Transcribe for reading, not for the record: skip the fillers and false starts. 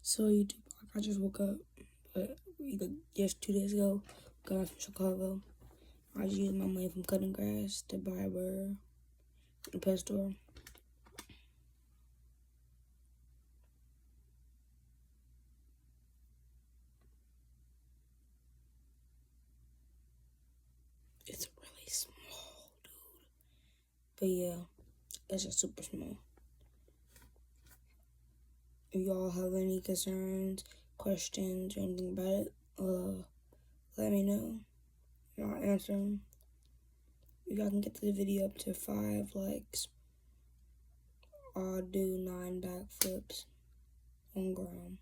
So YouTube, I just woke up, but just 2 days ago, got back from Chicago. I just used my money from cutting grass to buy a burger at the pet store. It's really small, dude. But yeah, it's just super small. If y'all have any concerns, questions, or anything about it, let me know. I'll answer them. If y'all can get the video up to 5 likes, I'll do 9 backflips on ground.